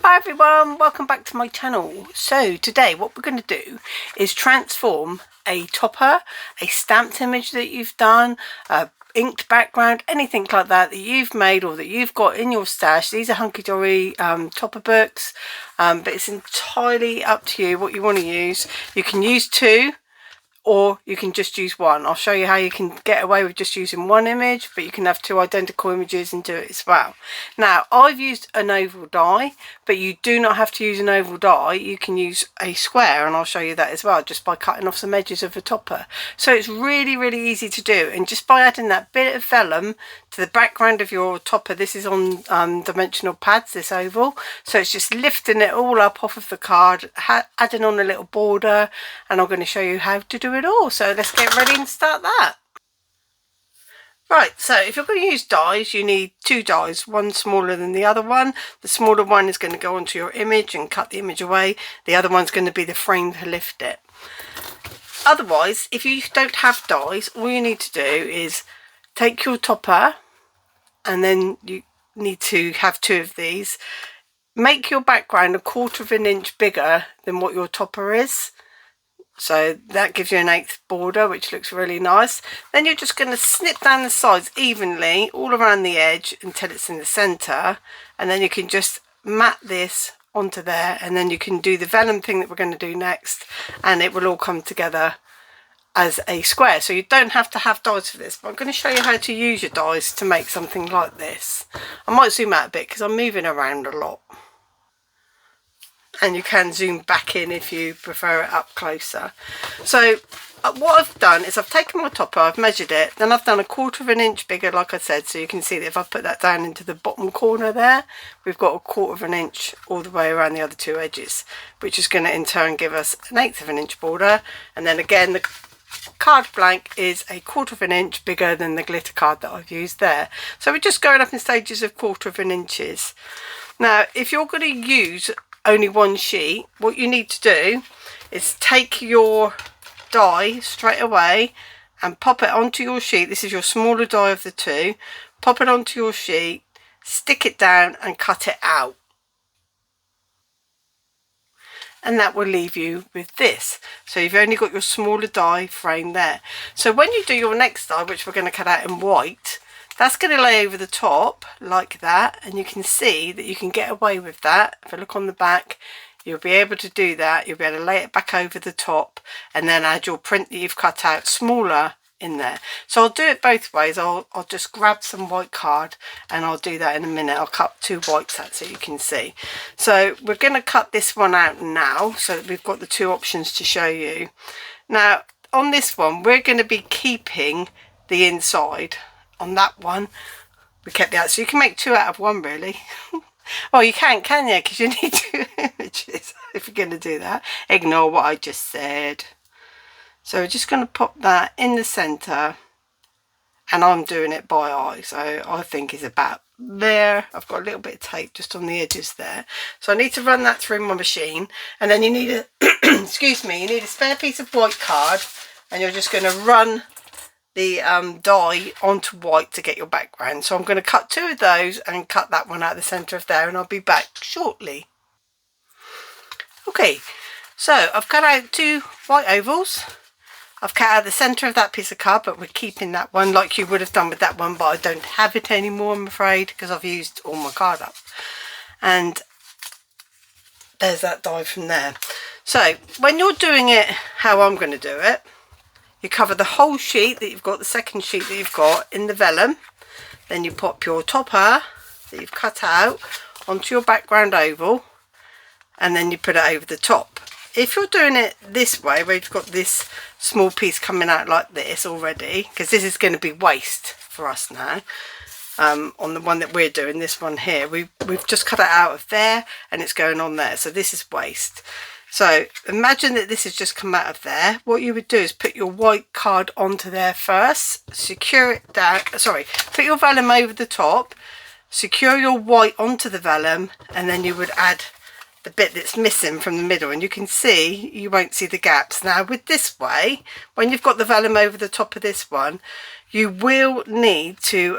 Hi everyone, welcome back to my channel. So today what we're going to do is transform a topper, a stamped image that you've done, a inked background, anything like that that you've made or that you've got in your stash. These are hunky-dory topper books, but it's entirely up to you what you want to use. You can use two, or you can just use one. I'll show you how you can get away with just using one image, but you can have two identical images and do it as well. Now, I've used an oval die, but you do not have to use an oval die. You can use a square, and I'll show you that as well, just by cutting off some edges of a topper. So it's really, really easy to do, and just by adding that bit of vellum to the background of your topper, this is on dimensional pads, this oval, so it's just lifting it all up off of the card, adding on a little border, and I'm going to show you how to do it all. So let's get ready and start that. Right, so if you're going to use dies, you need two dies, one smaller than the other one. The smaller one is going to go onto your image and cut the image away. The other one's going to be the frame to lift it. Otherwise, if you don't have dies, all you need to do is take your topper, and then you need to have two of these. Make your background 1/4 of an inch bigger than what your topper is. So that gives you an 1/8 border, which looks really nice. Then you're just going to snip down the sides evenly all around the edge until it's in the centre, and then you can just mat this onto there, and then you can do the vellum thing that we're going to do next, and it will all come together as a square. So you don't have to have dies for this, but I'm going to show you how to use your dies to make something like this. I might zoom out a bit because I'm moving around a lot, and you can zoom back in if you prefer it up closer. So what I've done is I've taken my topper, I've measured it, then I've done 1/4 of an inch bigger, like I said, so you can see that if I put that down into the bottom corner there, we've got 1/4 of an inch all the way around the other two edges, which is going to in turn give us an 1/8 of an inch border. And then again, the card blank is 1/4 of an inch bigger than the glitter card that I've used there. So we're just going up in stages of 1/4 of an inches. Now, if you're going to use only one sheet, what you need to do is take your die straight away and pop it onto your sheet. This is your smaller die of the two. Pop it onto your sheet, stick it down and cut it out, and that will leave you with this. So you've only got your smaller die frame there. So when you do your next die, which we're going to cut out in white, that's going to lay over the top like that, and you can see that you can get away with that. If I look on the back, you'll be able to do that. You'll be able to lay it back over the top and then add your print that you've cut out smaller in there. So I'll do it both ways. I'll just grab some white card, and I'll do that in a minute. I'll cut two whites out so you can see. So we're going to cut this one out now, so that we've got the two options to show you. Now on this one, we're going to be keeping the inside. On that one, we kept the out, so you can make two out of one, really. Well, you can you? Because you need two images if you're going to do that. Ignore what I just said. So we're just going to pop that in the centre, and I'm doing it by eye, so I think it's about there. I've got a little bit of tape just on the edges there, so I need to run that through my machine. And then you need a excuse me, you need a spare piece of white card, and you're just going to run the die onto white to get your background. So I'm going to cut two of those and cut that one out of the centre of there, and I'll be back shortly. Okay, so I've cut out two white ovals. I've cut out the centre of that piece of card, but we're keeping that one like you would have done with that one, but I don't have it anymore, I'm afraid, because I've used all my card up. And there's that die from there. So when you're doing it how I'm going to do it, you cover the whole sheet that you've got, the second sheet that you've got, in the vellum. Then you pop your topper that you've cut out onto your background oval, and then you put it over the top. If you're doing it this way, where you've got this small piece coming out like this already, because this is going to be waste for us now, on the one that we're doing, this one here, we've just cut it out of there and it's going on there, so this is waste. So imagine that this has just come out of there. What you would do is put your white card onto there first, secure it down, sorry, put your vellum over the top, secure your white onto the vellum, and then you would add the bit that's missing from the middle, and you can see, you won't see the gaps. Now with this way, when you've got the vellum over the top of this one, you will need to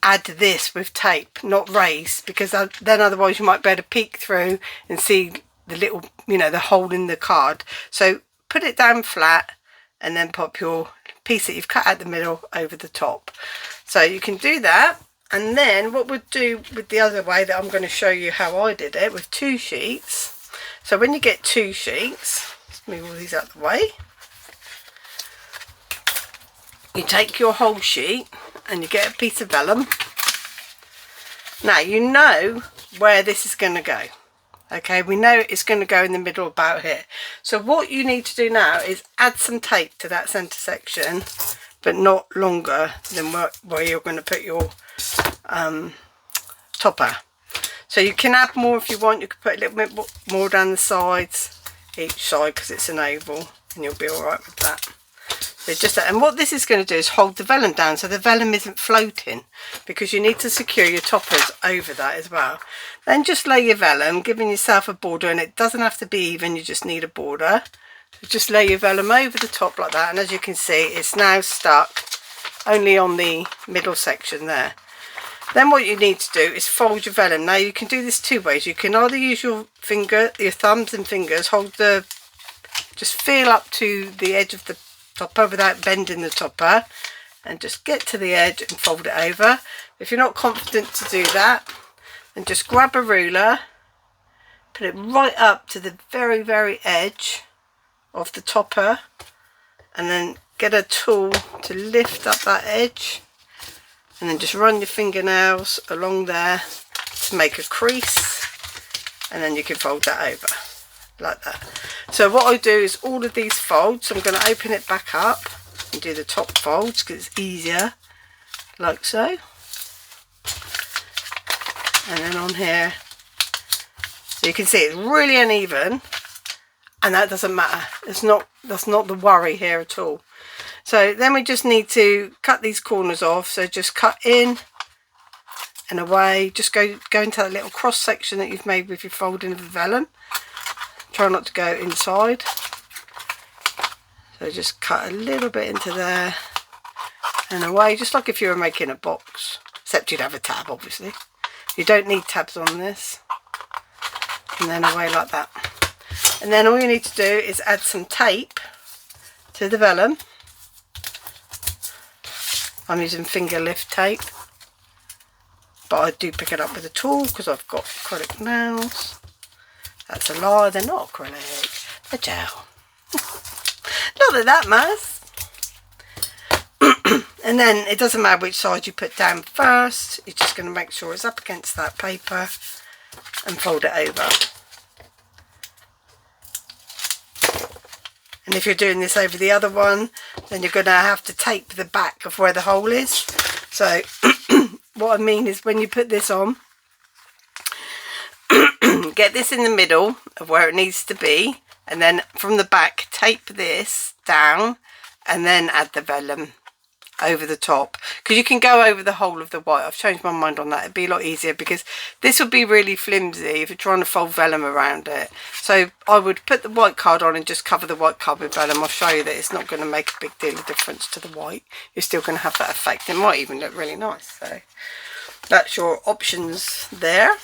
add this with tape, not raise, because then otherwise you might be able to peek through and see the little, you know, the hole in the card. So put it down flat and then pop your piece that you've cut out the middle over the top. So you can do that. And then what we'll do with the other way that I'm going to show you how I did it with 2 sheets. So when you get 2 sheets, let's move all these out of the way. You take your whole sheet and you get a piece of vellum. Now you know where this is going to go. Okay, we know it's going to go in the middle about here. So what you need to do now is add some tape to that centre section, but not longer than where you're going to put your topper. So you can add more if you want. You can put a little bit more down the sides, each side, because it's an oval, and you'll be all right with that. So just that. And what this is going to do is hold the vellum down so the vellum isn't floating, because you need to secure your toppers over that as well. Then just lay your vellum, giving yourself a border, and it doesn't have to be even, you just need a border. So just lay your vellum over the top like that, and as you can see, it's now stuck only on the middle section there. Then what you need to do is fold your vellum. Now you can do this 2 ways. You can either use your thumbs and fingers, just feel up to the edge of the topper without bending the topper, and just get to the edge and fold it over. If you're not confident to do that, then just grab a ruler, put it right up to the very, very edge of the topper, and then get a tool to lift up that edge, and then just run your fingernails along there to make a crease, and then you can fold that over like that. So what I do is all of these folds, I'm going to open it back up and do the top folds because it's easier, like so. And then on here, so you can see it's really uneven, and that doesn't matter. That's not the worry here at all. So then we just need to cut these corners off. So just cut in and away. Just go into that little cross section that you've made with your folding of the vellum. Try not to go inside. So just cut a little bit into there and away, just like if you were making a box, except you'd have a tab, obviously. You don't need tabs on this. And then away like that. And then all you need to do is add some tape to the vellum. I'm using finger lift tape, but I do pick it up with a tool because I've got acrylic nails. That's a lie, they're not acrylic, they're gel. Not that matters. And then it doesn't matter which side you put down first, you're just going to make sure it's up against that paper and fold it over. And if you're doing this over the other one, then you're going to have to tape the back of where the hole is. So what I mean is when you put this on, get this in the middle of where it needs to be, and then from the back tape this down and then add the vellum over the top, because you can go over the whole of the white. I've changed my mind on that. It'd be a lot easier because this would be really flimsy if you're trying to fold vellum around it. So I would put the white card on and just cover the white card with vellum. I'll show you that it's not going to make a big deal of difference to the white. You're still going to have that effect. It might even look really nice. So that's your options there.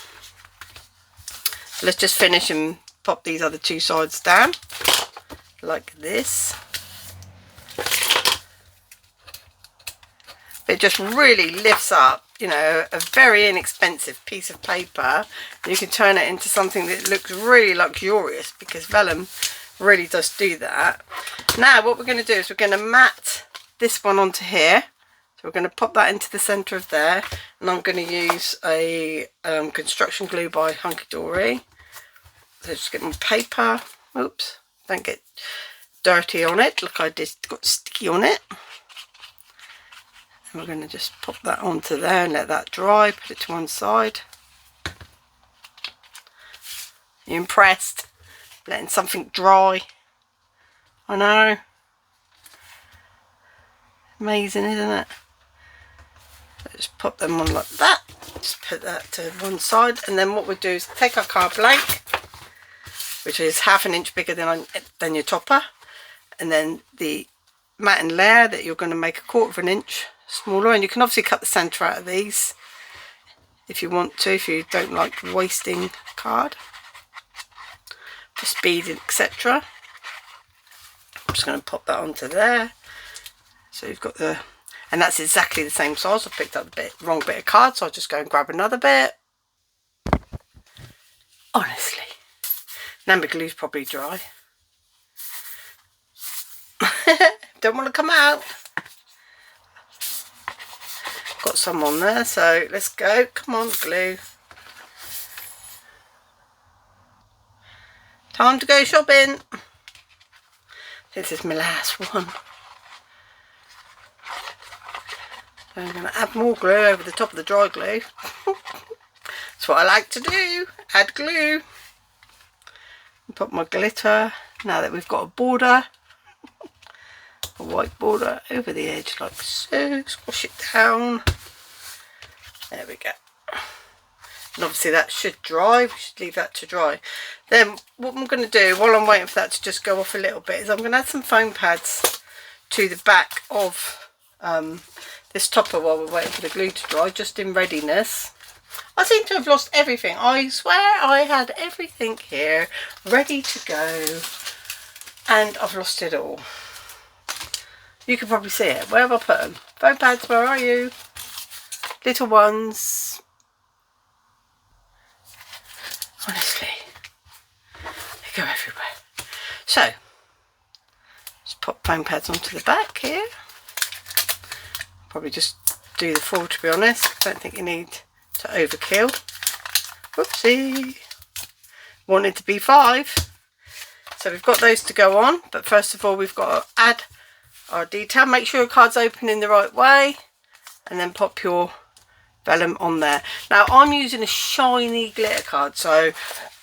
Let's just finish and pop these other 2 sides down like this. It just really lifts up, you know, a very inexpensive piece of paper. You can turn it into something that looks really luxurious, because vellum really does do that. Now what we're going to do is we're going to mat this one onto here. So we're going to pop that into the centre of there, and I'm going to use a construction glue by Hunkydory. So just get my paper. Oops, don't get dirty on it. Look, I just got sticky on it. And we're going to just pop that onto there and let that dry. Put it to one side. You impressed? Letting something dry. I know. Amazing, isn't it? Just pop them on like that. Just put that to one side, and then what we do is take our card blank, which is ½ an inch bigger than your topper, and then the matting layer that you're going to make 1/4 of an inch smaller, and you can obviously cut the centre out of these if you want to, if you don't like wasting card for speed, etc. I'm just going to pop that onto there. So you've got the, and that's exactly the same size. I picked up the wrong bit of card, so I'll just go and grab another bit. Honestly, now my glue's probably dry. Don't want to come out. Got some on there, so let's go. Come on, glue. Time to go shopping. This is my last one. So I'm going to add more glue over the top of the dry glue. That's what I like to do. Add glue. Put my glitter. Now that we've got a border, a white border over the edge like so. Squash it down. There we go. And obviously that should dry. We should leave that to dry. Then what I'm going to do while I'm waiting for that to just go off a little bit is I'm going to add some foam pads to the back of this topper while we're waiting for the glue to dry, just in readiness. I seem to have lost everything. I swear I had everything here ready to go and I've lost it all. You can probably see it. Where have I put them? Foam pads, where are you? Little ones. Honestly, they go everywhere. So, just pop foam pads onto the back here. Probably just do the 4, to be honest. I don't think you need to overkill. Whoopsie. Wanted to be 5. So we've got those to go on, but first of all we've got to add our detail. Make sure your card's open in the right way, and then pop your vellum on there. Now I'm using a shiny glitter card, so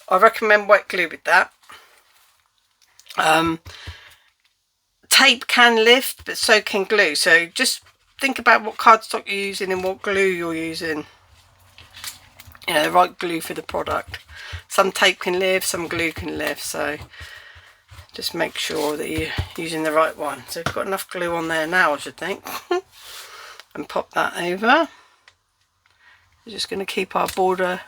I recommend wet glue with that. Tape can lift, but so can glue, so just think about what cardstock you're using and what glue you're using. You know, the right glue for the product. Some tape can lift, some glue can lift, so just make sure that you're using the right one. So we've got enough glue on there now, I should think. And pop that over. We're just going to keep our border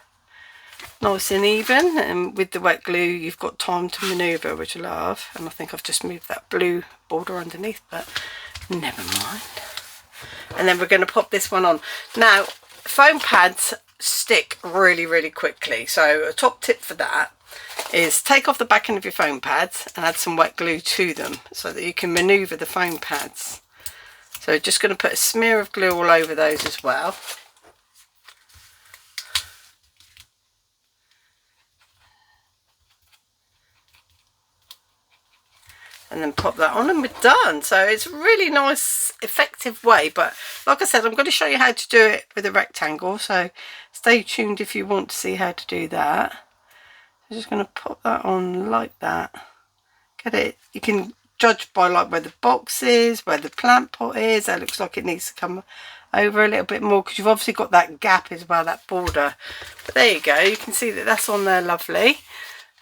nice and even, and with the wet glue you've got time to manoeuvre, which I love. And I think I've just moved that blue border underneath, but never mind. And then we're going to pop this one on. Now foam pads stick really quickly, so a top tip for that is take off the back end of your foam pads and add some wet glue to them so that you can manoeuvre the foam pads. So just going to put a smear of glue all over those as well. And then pop that on and we're done. So it's a really nice, effective way, but like I said, I'm going to show you how to do it with a rectangle, so stay tuned if you want to see how to do that. I'm just going to pop that on like that. Get it, you can judge by like where the box is, where the plant pot is. That looks like it needs to come over a little bit more because you've obviously got that gap as well, that border. But there you go, you can see that that's on there lovely.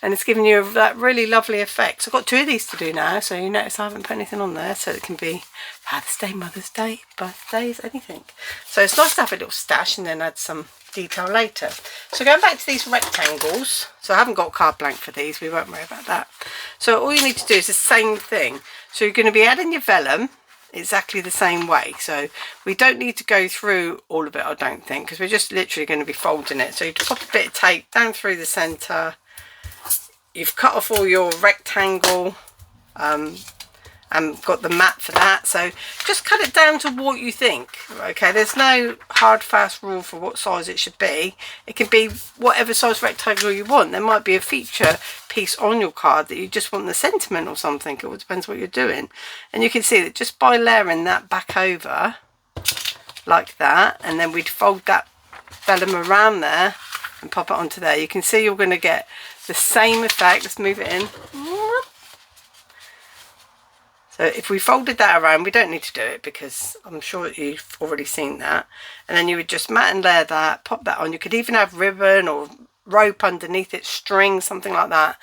And it's giving you that really lovely effect. So I've got 2 of these to do now, so you notice I haven't put anything on there, so it can be Father's Day, Mother's Day, birthdays, anything. So it's nice to have a little stash and then add some detail later. So going back to these rectangles, so I haven't got card blank for these, we won't worry about that. So all you need to do is the same thing. So you're going to be adding your vellum exactly the same way. So we don't need to go through all of it, I don't think, because we're just literally going to be folding it. So you pop a bit of tape down through the centre. You've cut off all your rectangle and got the mat for that, so just cut it down to what you think. Okay, there's no hard fast rule for what size it should be. It can be whatever size rectangle you want. There might be a feature piece on your card that you just want the sentiment or something. It all depends what you're doing. And you can see that just by layering that back over like that, and then we'd fold that vellum around there and pop it onto there, you can see you're going to get the same effect. Let's move it in. So if we folded that around, we don't need to do it because I'm sure you've already seen that. And then you would just mat and layer that, pop that on. You could even have ribbon or rope underneath it, string, something like that,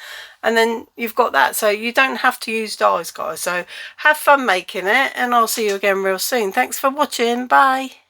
and then you've got that. So you don't have to use dies, guys. So have fun making it, and I'll see you again real soon. Thanks for watching. Bye.